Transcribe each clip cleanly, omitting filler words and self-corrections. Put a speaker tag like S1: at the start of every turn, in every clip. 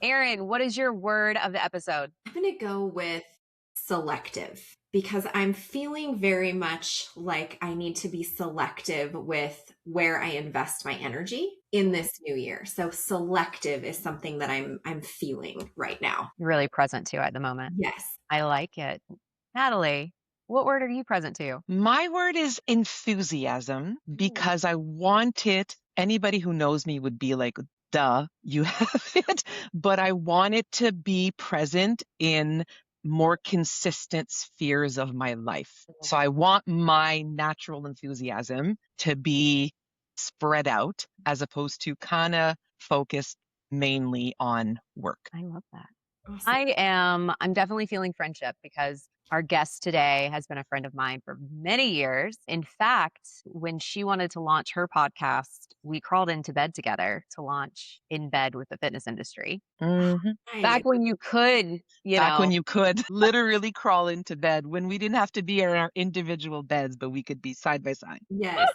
S1: Erin, what is your word of the episode?
S2: I'm going to go with selective because I'm feeling very much like I need to be selective with where I invest my energy in this new year. So selective is something that I'm feeling right now.
S1: You're really present to at the moment.
S2: Yes.
S1: I like it. Natalie, what word are you present to?
S3: My word is enthusiasm because I want it. Anybody who knows me would be like, duh, you have it. But I want it to be present in more consistent spheres of my life. So I want my natural enthusiasm to be spread out as opposed to kind of focused mainly on work.
S1: I love that.
S2: Awesome.
S1: I'm definitely feeling friendship because our guest today has been a friend of mine for many years. In fact, when she wanted to launch her podcast, we crawled into bed together to launch in bed with the fitness industry.
S3: Mhm.
S2: Nice.
S1: Back when you could,
S3: Back when you could literally crawl into bed, when we didn't have to be in our individual beds, but we could be side by side.
S2: Yes.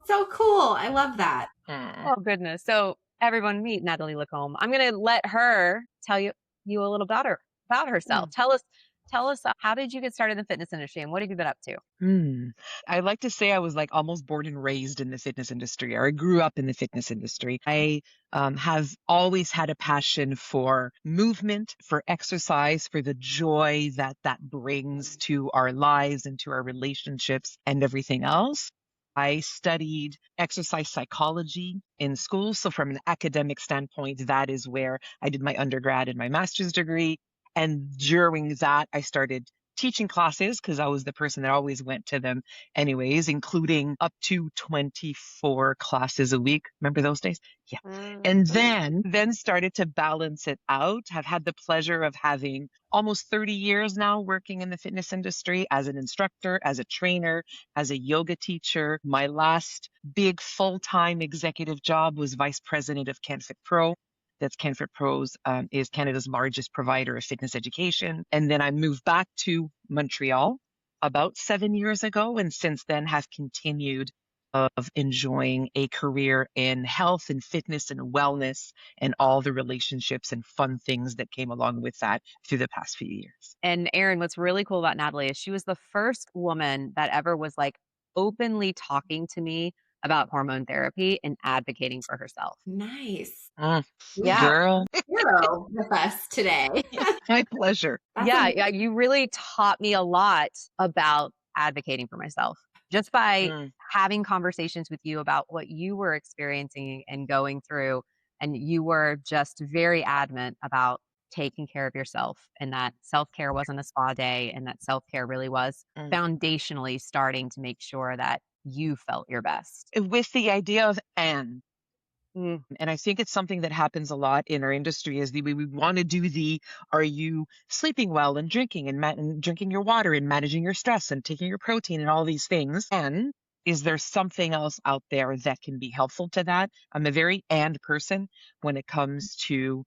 S2: So cool. I love that.
S1: oh goodness. So everyone meet Nathalie Lacombe. I'm going to let her tell you a little about herself. Tell us how did you get started in the fitness industry and what have you been up to?
S3: I like to say I was like almost born and raised in the fitness industry, or I grew up in the fitness industry. I have always had a passion for movement, for exercise, for the joy that that brings to our lives and to our relationships and everything else. I studied exercise psychology in school. So from an academic standpoint, that is where I did my undergrad and my master's degree. And during that, I started teaching classes because I was the person that always went to them anyways, including up to 24 classes a week. Remember those days? Yeah. And then started to balance it out. Have had the pleasure of having almost 30 years now working in the fitness industry as an instructor, as a trainer, as a yoga teacher. My last big full-time executive job was vice president of CanFit Pro. That's CanFit Pros is Canada's largest provider of fitness education. And then I moved back to Montreal about 7 years ago, and since then have continued of enjoying a career in health and fitness and wellness and all the relationships and fun things that came along with that through the past few years.
S1: And Erin, what's really cool about Natalie is she was the first woman that ever was like openly talking to me about hormone therapy and advocating for herself.
S2: Nice.
S1: Yeah.
S3: Girl,
S2: Hero with us today.
S3: my pleasure.
S1: Yeah, you really taught me a lot about advocating for myself just by having conversations with you about what you were experiencing and going through. And you were just very adamant about taking care of yourself and that self-care wasn't a spa day and that self-care really was foundationally starting to make sure that you felt your best.
S3: With the idea of
S1: Mm.
S3: and I think it's something that happens a lot in our industry is we want to do are you sleeping well and drinking and drinking your water and managing your stress and taking your protein and all these things. And is there something else out there that can be helpful to that? I'm a very and person when it comes to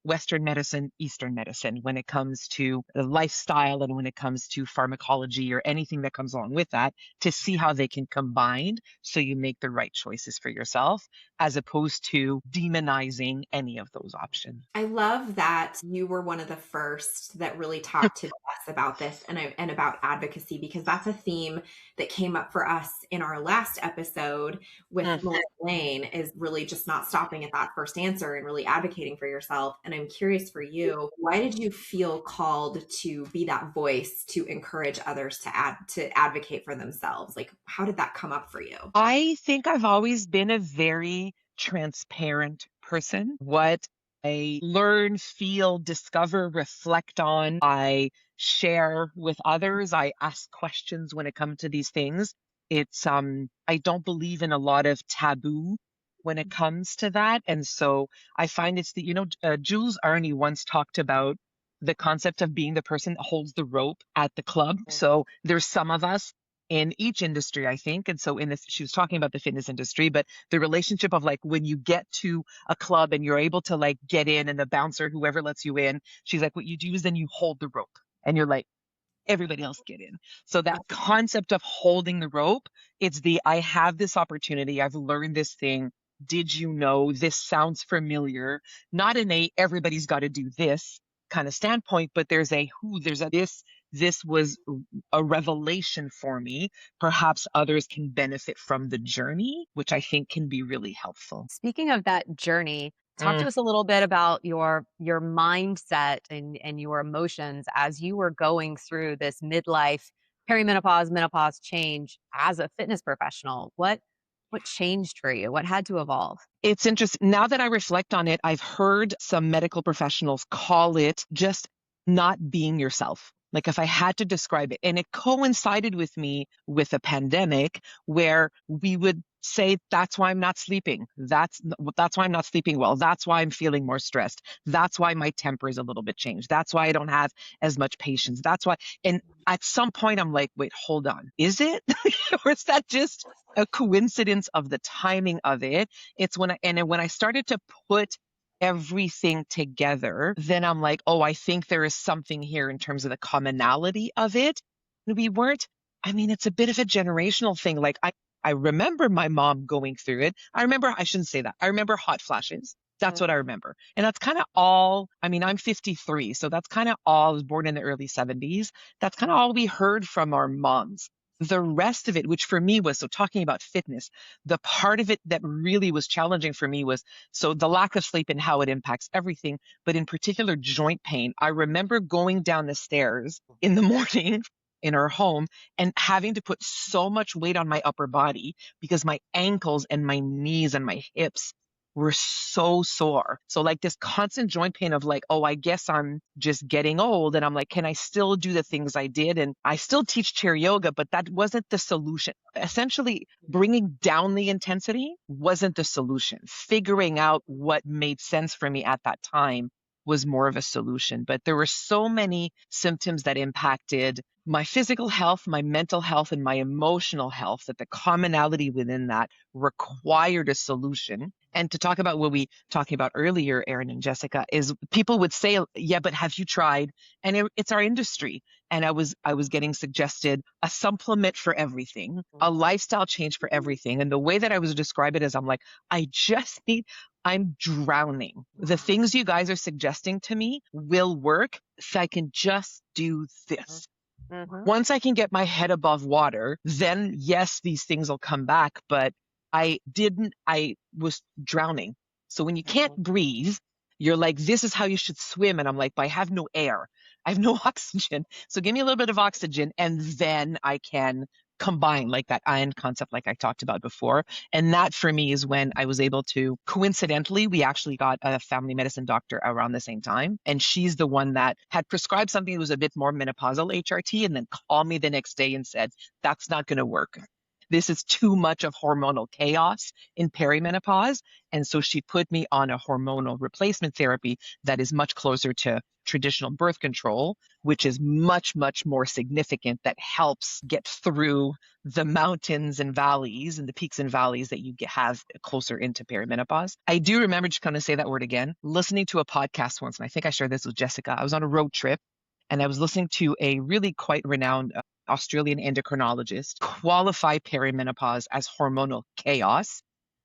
S3: Western medicine, Eastern medicine, when it comes to the lifestyle and when it comes to pharmacology or anything that comes along with that, to see how they can combine so you make the right choices for yourself, as opposed to demonizing any of those options.
S2: I love that you were one of the first that really talked to us about this and about advocacy, because that's a theme that came up for us in our last episode with Melissa Lane, is really just not stopping at that first answer and really advocating for yourself. And I'm curious for you, why did you feel called to be that voice to encourage others to advocate for themselves? Like, how did that come up for you?
S3: I think I've always been a very transparent person. What I learn, feel, discover, reflect on, I share with others. I ask questions when it comes to these things. It's I don't believe in a lot of taboo when it comes to that. And so I find it's Jules Arney once talked about the concept of being the person that holds the rope at the club. So there's some of us in each industry, I think. And so she was talking about the fitness industry, but the relationship of like when you get to a club and you're able to like get in and the bouncer, whoever lets you in, she's like, what you do is then you hold the rope and you're like, everybody else get in. So that concept of holding the rope, it's I have this opportunity. I've learned this thing. did you know, this sounds familiar, not in a everybody's got to do this kind of standpoint, but there's a who, there's a this was a revelation for me. Perhaps others can benefit from the journey, which I think can be really helpful.
S1: Speaking of that journey, talk
S3: Mm,
S1: to us a little bit about your mindset and your emotions as you were going through this midlife, perimenopause, menopause change as a fitness professional. What changed for you? What had to evolve?
S3: It's interesting. Now that I reflect on it, I've heard some medical professionals call it just not being yourself. Like if I had to describe it, and it coincided with me with a pandemic where we would say, that's why I'm not sleeping. That's why I'm not sleeping well. That's why I'm feeling more stressed. That's why my temper is a little bit changed. That's why I don't have as much patience. That's why. And at some point I'm like, wait, hold on. Is it? Or is that just a coincidence of the timing of it? It's when when I started to put everything together, then I'm like, oh, I think there is something here in terms of the commonality of it. We weren't, I mean, it's a bit of a generational thing. Like I remember my mom going through it. I shouldn't say that. I remember hot flashes. That's what I remember. And that's kind of all, I mean, I'm 53, so that's kind of all, I was born in the early 70s. That's kind of all we heard from our moms. The rest of it, which for me was, so talking about fitness, the part of it that really was challenging for me was, so the lack of sleep and how it impacts everything, but in particular joint pain. I remember going down the stairs in the morning in our home and having to put so much weight on my upper body because my ankles and my knees and my hips were so sore. So like this constant joint pain of like, oh, I guess I'm just getting old. And I'm like, can I still do the things I did? And I still teach chair yoga, but that wasn't the solution. Essentially, bringing down the intensity wasn't the solution. Figuring out what made sense for me at that time was more of a solution. But there were so many symptoms that impacted my physical health, my mental health, and my emotional health that the commonality within that required a solution. And to talk about what we talking about earlier, Erin and Jessica, is people would say, yeah, but have you tried? And it's our industry. And I was getting suggested a supplement for everything, a lifestyle change for everything. And the way that I was describe it is I'm like, I'm drowning. The things you guys are suggesting to me will work if I can just do this.
S1: Mm-hmm.
S3: Once I can get my head above water, then yes, these things will come back. But I was drowning. So when you can't breathe, you're like, this is how you should swim. And I'm like, but I have no air. I have no oxygen. So give me a little bit of oxygen and then I can combine like that ion concept, like I talked about before. And that for me is when I was able to, coincidentally, we actually got a family medicine doctor around the same time. And she's the one that had prescribed something that was a bit more menopausal HRT and then called me the next day and said, that's not going to work. This is too much of hormonal chaos in perimenopause. And so she put me on a hormonal replacement therapy that is much closer to traditional birth control, which is much, much more significant, that helps get through the mountains and valleys and the peaks and valleys that have closer into perimenopause. I do remember, just kind of say that word again, listening to a podcast once, and I think I shared this with Jessica. I was on a road trip and I was listening to a really quite renowned Australian endocrinologist qualify perimenopause as hormonal chaos.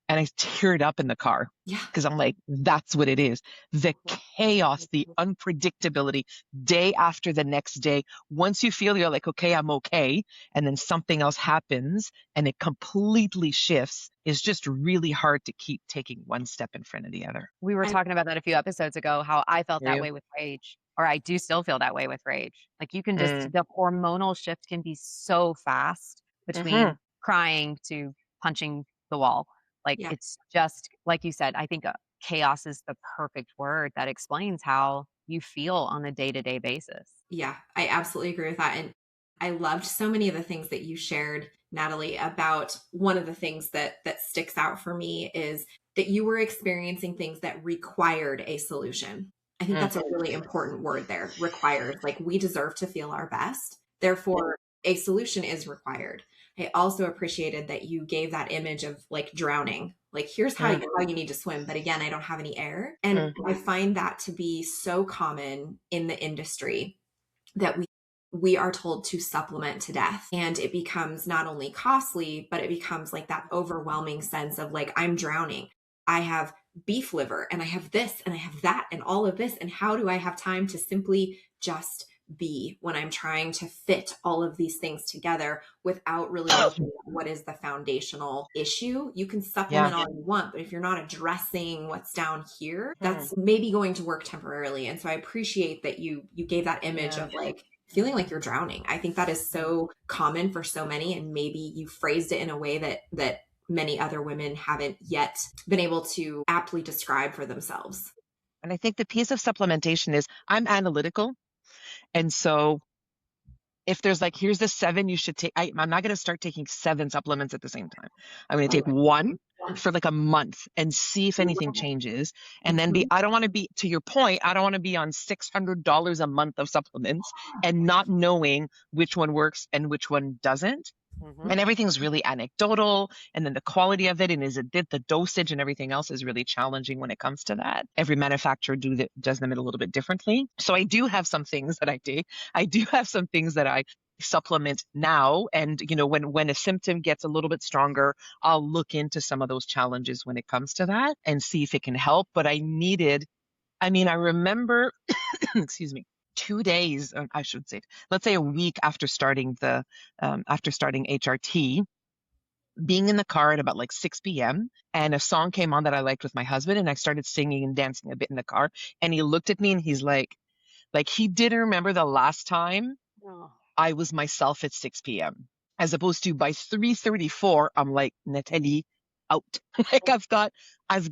S3: And I teared up in the car
S2: Yeah.
S3: because I'm like, that's what it is. The chaos, the unpredictability day after the next day. Once you feel you're like, okay, I'm okay. And then something else happens and it completely shifts, is just really hard to keep taking one step in front of the other.
S1: We were
S2: And
S1: talking about that a few episodes ago, how I felt
S3: Are
S1: that
S3: you?
S1: way with rage, or I do still feel that way with rage. Like you can just,
S3: Mm.
S1: the hormonal shift can be so fast
S3: Hmm.
S1: between crying to punching the wall. Like
S2: yeah.
S1: it's just, like you said, I think chaos is the perfect word that explains how you feel on a day to day basis.
S2: Yeah, I absolutely agree with that. And I loved so many of the things that you shared, Natalie, about one of the things that sticks out for me is that you were experiencing things that required a solution. I think
S3: Mm.
S2: that's a really important word there, required. Like we deserve to feel our best. Therefore, a solution is required. I also appreciated that you gave that image of like drowning. Like here's
S3: Mm.
S2: how you need to swim, but again, I don't have any air. And
S3: Mm.
S2: I find that to be so common in the industry that we are told to supplement to death, and it becomes not only costly, but it becomes like that overwhelming sense of like I'm drowning. I have beef liver and I have this and I have that and all of this. And how do I have time to simply just be when I'm trying to fit all of these things together without really looking at what is the foundational issue? You can
S3: Yeah.
S2: supplement all you want, but if you're not addressing what's down here, that's maybe going to work temporarily. And so I appreciate that you gave that image of like feeling like you're drowning. I think that is so common for so many, and maybe you phrased it in a way that many other women haven't yet been able to aptly describe for themselves.
S3: And I think the piece of supplementation is I'm analytical. And so if there's like, here's the 7 you should take, I'm not going to start taking 7 supplements at the same time. I'm going to take one for like a month and see if anything changes. And then I don't want to be, to your point, I don't want to be on $600 a month of supplements and not knowing which one works and which one doesn't. And everything's really anecdotal. And then the quality of it and the dosage and everything else is really challenging when it comes to that. Every manufacturer does them a little bit differently. So I do have some things that I take. I do have some things that I supplement now. And, when a symptom gets a little bit stronger, I'll look into some of those challenges when it comes to that and see if it can help. But I remember, excuse me, 2 days, I should say, let's say a week after starting HRT, being in the car at about like 6 p.m. and a song came on that I liked with my husband, and I started singing and dancing a bit in the car. And he looked at me and he's like he didn't remember the last time I was myself at 6 p.m. As opposed to by 3:34, I'm like, Nathalie, out. Like I've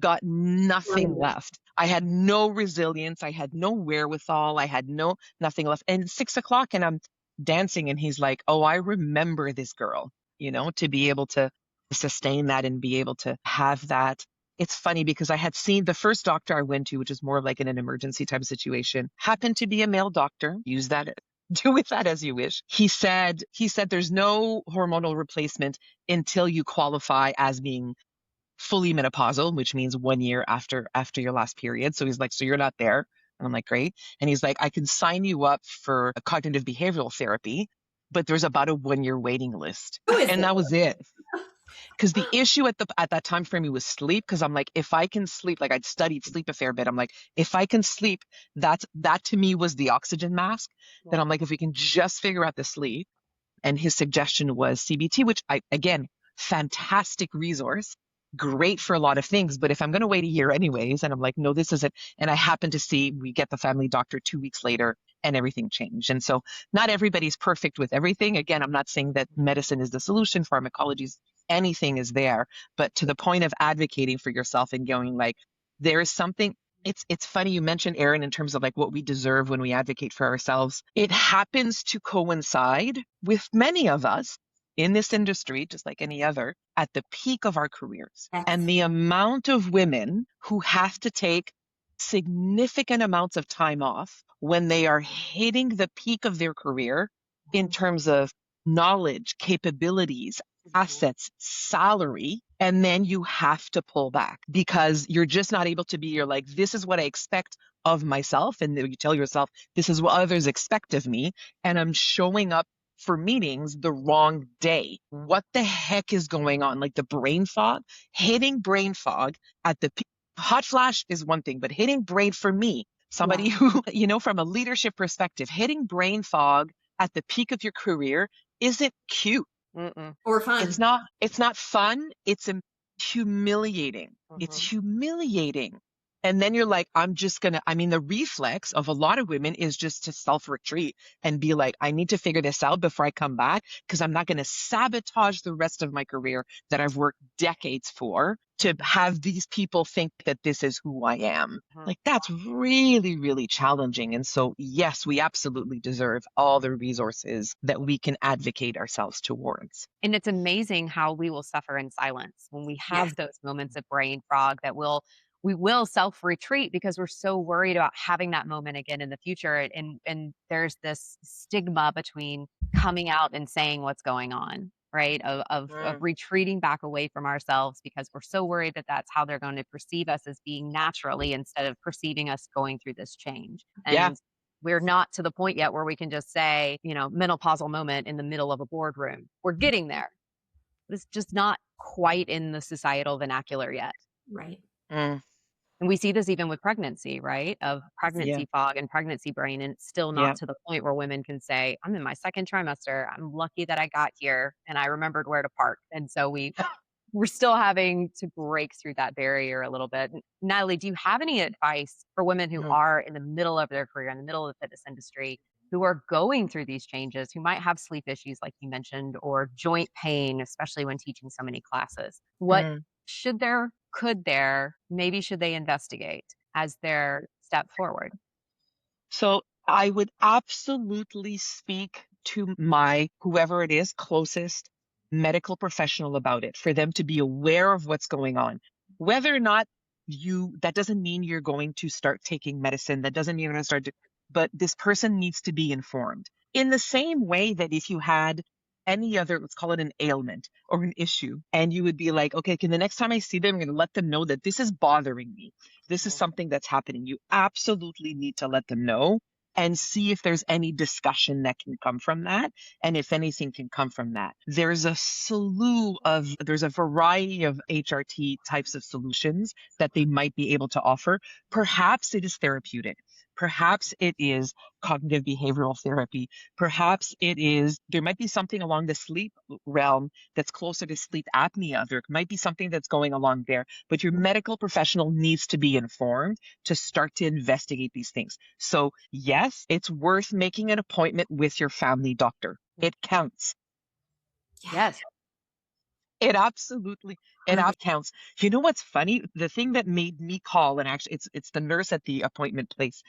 S3: got nothing left. I had no resilience. I had no wherewithal. I had nothing left. And 6 o'clock and I'm dancing and he's like, oh, I remember this girl, to be able to sustain that and be able to have that. It's funny because I had seen the first doctor I went to, which is more like in an emergency type of situation, happened to be a male doctor. Use that, do with that as you wish. He said there's no hormonal replacement until you qualify as being fully menopausal, which means 1 year after your last period. So he's like, so you're not there. And I'm like, great. And he's like, I can sign you up for a cognitive behavioral therapy, but there's about a 1 year waiting list. And that was it. Because the issue at that time for me was sleep. Because I'm like, if I can sleep, like I'd studied sleep a fair bit. I'm like, if I can sleep, that to me was the oxygen mask. Then I'm like, if we can just figure out the sleep. And his suggestion was CBT, which again, fantastic resource, great for a lot of things. But if I'm going to wait a year anyways, and I'm like, no, this isn't. And I happen to see we get the family doctor 2 weeks later and everything changed. And so not everybody's perfect with everything. Again, I'm not saying that medicine is the solution, pharmacology is anything is there, but to the point of advocating for yourself and going like, there is something. It's funny you mentioned, Erin, in terms of like what we deserve when we advocate for ourselves. It happens to coincide with many of us in this industry, just like any other, at the peak of our careers. And the amount of women who have to take significant amounts of time off when they are hitting the peak of their career in terms of knowledge, capabilities, assets, salary, and then you have to pull back because you're just not able to be, you're like, this is what I expect of myself. And you tell yourself, this is what others expect of me. And I'm showing up for meetings the wrong day. What the heck is going on? Like the brain fog, hitting brain fog at the hot flash is one thing, but hitting brain for me, somebody who, from a leadership perspective, hitting brain fog at the peak of your career isn't cute.
S2: Or fun.
S3: It's not fun. It's humiliating. It's humiliating. And then you're like, the reflex of a lot of women is just to self-retreat and be like, I need to figure this out before I come back because I'm not going to sabotage the rest of my career that I've worked decades for to have these people think that this is who I am. Like that's really, really challenging. And so, yes, we absolutely deserve all the resources that we can advocate ourselves towards.
S1: And it's amazing how we will suffer in silence when we have those moments of brain fog that we will self-retreat because we're so worried about having that moment again in the future. And there's this stigma between coming out and saying what's going on, right? Of retreating back away from ourselves because we're so worried that that's how they're going to perceive us as being naturally instead of perceiving us going through this change. And we're not to the point yet where we can just say, menopausal moment in the middle of a boardroom. We're getting there. But it's just not quite in the societal vernacular yet.
S2: Right.
S3: Mm.
S1: And we see this even with pregnancy, right? Of
S3: Yeah.
S1: pregnancy fog and pregnancy brain. And it's still
S3: Yeah.
S1: not to the point where women can say, I'm in my second trimester. I'm lucky that I got here and I remembered where to park. And so we're still having to break through that barrier a little bit. Natalie, do you have any advice for women who
S3: Mm.
S1: are in the middle of their career, in the middle of the fitness industry, who are going through these changes, who might have sleep issues, like you mentioned, or joint pain, especially when teaching so many classes? What
S3: Mm.
S1: maybe should they investigate as their step forward?
S3: So I would absolutely speak to my whoever it is closest medical professional about it for them to be aware of what's going on. Whether or not that doesn't mean you're going to start taking medicine. That doesn't mean you're going to start to, but this person needs to be informed. In the same way that if you had any other, let's call it an ailment or an issue, and you would be like, okay, can the next time I see them, I'm going to let them know that this is bothering me. This is something that's happening. You absolutely need to let them know and see if there's any discussion that can come from that. And if anything can come from that, there's a variety of HRT types of solutions that they might be able to offer. Perhaps it is therapeutic. Perhaps it is cognitive behavioral therapy. Perhaps there might be something along the sleep realm that's closer to sleep apnea. There might be something that's going along there, but your medical professional needs to be informed to start to investigate these things. So yes, it's worth making an appointment with your family doctor. It counts.
S1: Yes.
S3: It absolutely counts. You know what's funny? The thing that made me call, and actually it's the nurse at the appointment place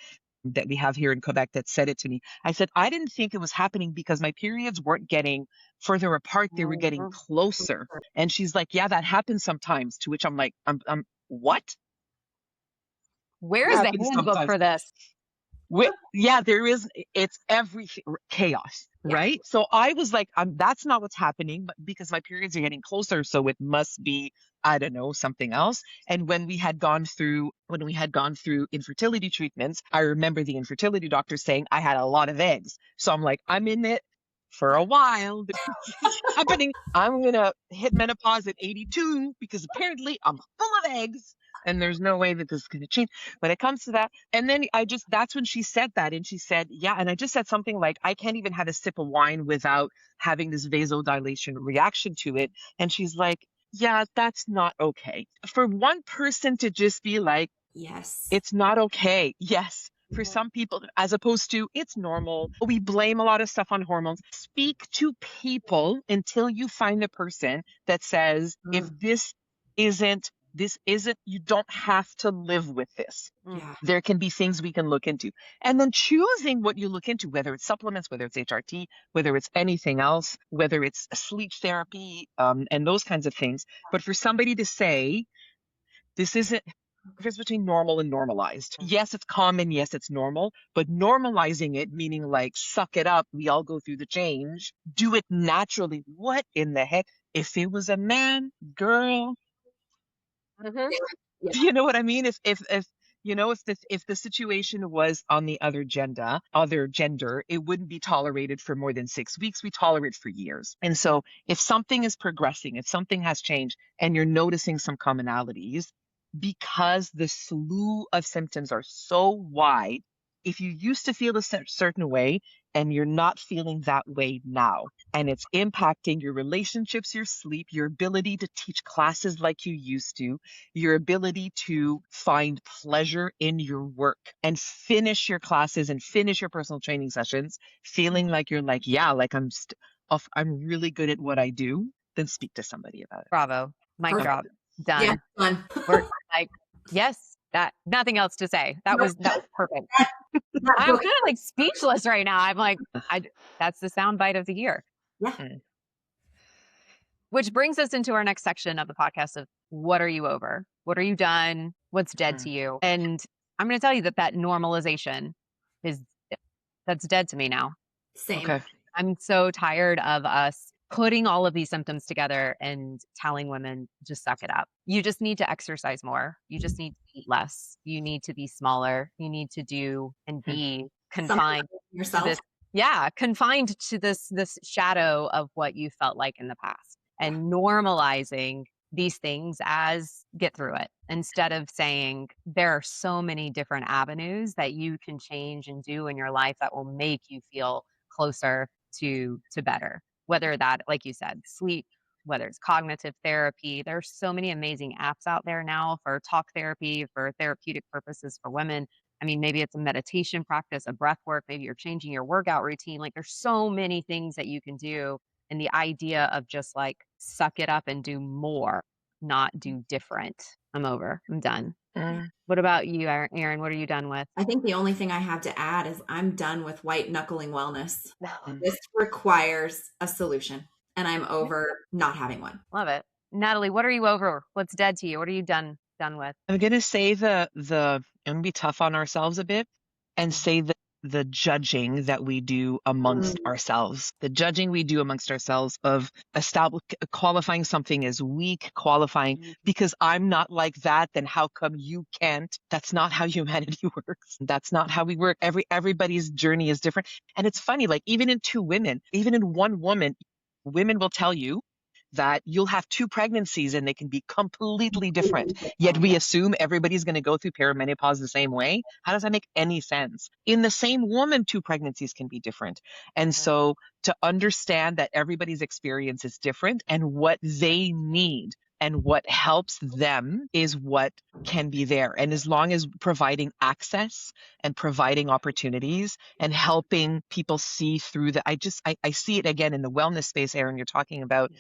S3: that we have here in Quebec that said it to me. I said, I didn't think it was happening because my periods weren't getting further apart. They were getting closer. And she's like, yeah, that happens sometimes. To which I'm like, what?
S1: Where is the
S3: Happens
S1: handbook
S3: sometimes.
S1: for this?
S3: Yeah, there is. It's everything chaos,
S2: Yeah.
S3: right? So I was like, that's not what's happening, but because my periods are getting closer, so it must be, I don't know, something else. And when we had gone through infertility treatments, I remember the infertility doctor saying I had a lot of eggs. So I'm like, I'm in it for a while. This is happening. I'm gonna hit menopause at 82 because apparently I'm full of eggs. And there's no way that this is going to change when it comes to that. And then that's when she said that. And she said, yeah. And I just said something like, I can't even have a sip of wine without having this vasodilation reaction to it. And she's like, yeah, that's not okay. For one person to just be like,
S2: Yes.
S3: it's not okay. Yes. For some people, as opposed to it's normal. We blame a lot of stuff on hormones. Speak to people until you find a person that says, if this isn't, you don't have to live with this.
S2: Yeah.
S3: There can be things we can look into. And then choosing what you look into, whether it's supplements, whether it's HRT, whether it's anything else, whether it's sleep therapy, and those kinds of things. But for somebody to say, this isn't difference between normal and normalized. Yes, it's common. Yes, it's normal. But normalizing it, meaning like suck it up. We all go through the change. Do it naturally. What in the heck? If it was a man, girl,
S2: Yeah.
S3: do you know what I mean? If if the situation was on the other gender, it wouldn't be tolerated for more than 6 weeks. We tolerate for years. And so if something is progressing, if something has changed and you're noticing some commonalities, because the slew of symptoms are so wide, if you used to feel a certain way and you're not feeling that way now, and it's impacting your relationships, your sleep, your ability to teach classes like you used to, your ability to find pleasure in your work and finish your classes and finish your personal training sessions, feeling like you're like, yeah, like I'm really good at what I do, then speak to somebody about it.
S1: Bravo. Mic
S2: Perfect.
S1: drop. Done.
S2: Yeah, done.
S1: We're like, yes, that nothing else to say. That was perfect. I'm kind of like speechless right now. I'm like, that's the sound bite of the year.
S2: Yeah.
S1: Which brings us into our next section of the podcast of what are you over? What are you done? What's dead to you? And I'm going to tell you that normalization that's dead to me now.
S2: Same.
S3: Okay.
S1: I'm so tired of us putting all of these symptoms together and telling women, just suck it up. You just need to exercise more. You just need to eat less. You need to be smaller. You need to do and be confined
S2: yourself.
S1: to this. Yeah, confined to this shadow of what you felt like in the past. And normalizing these things as get through it, instead of saying there are so many different avenues that you can change and do in your life that will make you feel closer to better. Whether that, like you said, sleep, whether it's cognitive therapy, there's so many amazing apps out there now for talk therapy, for therapeutic purposes for women. I mean, maybe it's a meditation practice, a breath work, maybe you're changing your workout routine. Like there's so many things that you can do. And the idea of just like suck it up and do more, not do different. I'm over. I'm done.
S3: Mm,
S1: What about you, Erin? What are you done with?
S2: I think the only thing I have to add is I'm done with white knuckling wellness.
S3: mm.
S2: This requires a solution, and I'm over not having one.
S1: Love it. Nathalie, what are you over? What's dead to you? What are you done with?
S3: I'm gonna say I'm gonna be tough on ourselves a bit and say the judging that we do amongst
S2: Mm,
S3: ourselves, the judging we do amongst ourselves of qualifying something as weak, qualifying because I'm not like that, then how come you can't? That's not how humanity works. That's not how we work. Everybody's journey is different. And it's funny, like even in two women, even in one woman, women will tell you that you'll have two pregnancies and they can be completely different. Yet we assume everybody's going to go through perimenopause the same way. How does that make any sense? In the same woman, two pregnancies can be different. And so to understand that everybody's experience is different and what they need and what helps them is what can be there. And as long as providing access and providing opportunities and helping people see through I see it again in the wellness space, Erin, you're talking about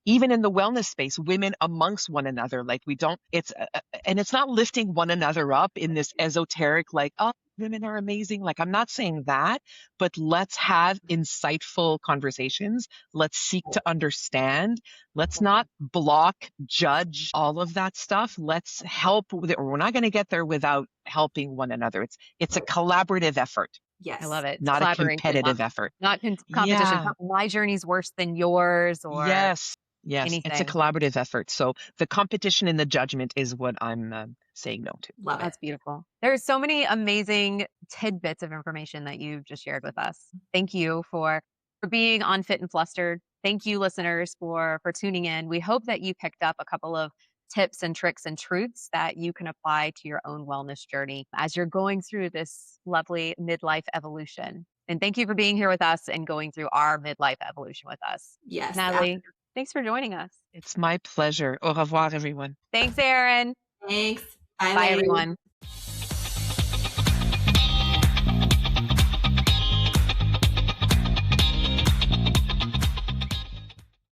S3: even in the wellness space, women amongst one another, like we don't, and it's not lifting one another up in this esoteric, like, oh, women are amazing. Like, I'm not saying that, but let's have insightful conversations. Let's seek to understand. Let's not block, judge, all of that stuff. Let's help. We're not going to get there without helping one another. It's a collaborative effort,
S1: I
S2: yes.
S1: love it. It's
S3: not a
S1: collaboration,
S3: competitive effort.
S1: not competition.
S3: Yeah.
S1: My journey's worse than yours or
S3: Yes. Yes. It's a
S1: anything.
S3: collaborative effort. So the competition and the judgment is what I'm saying no to.
S2: Love it.
S1: That's beautiful. There's so many amazing tidbits of information that you've just shared with us. Thank you for being on Fit and Flustered. Thank you, listeners, for tuning in. We hope that you picked up a couple of tips and tricks and truths that you can apply to your own wellness journey as you're going through this lovely midlife evolution. And thank you for being here with us and going through our midlife evolution with us.
S2: Yes.
S1: Nathalie, thanks for joining us.
S3: It's my pleasure. Au revoir, everyone.
S1: Thanks, Erin.
S2: Thanks. Bye,
S1: Bye,
S2: ladies.
S1: everyone.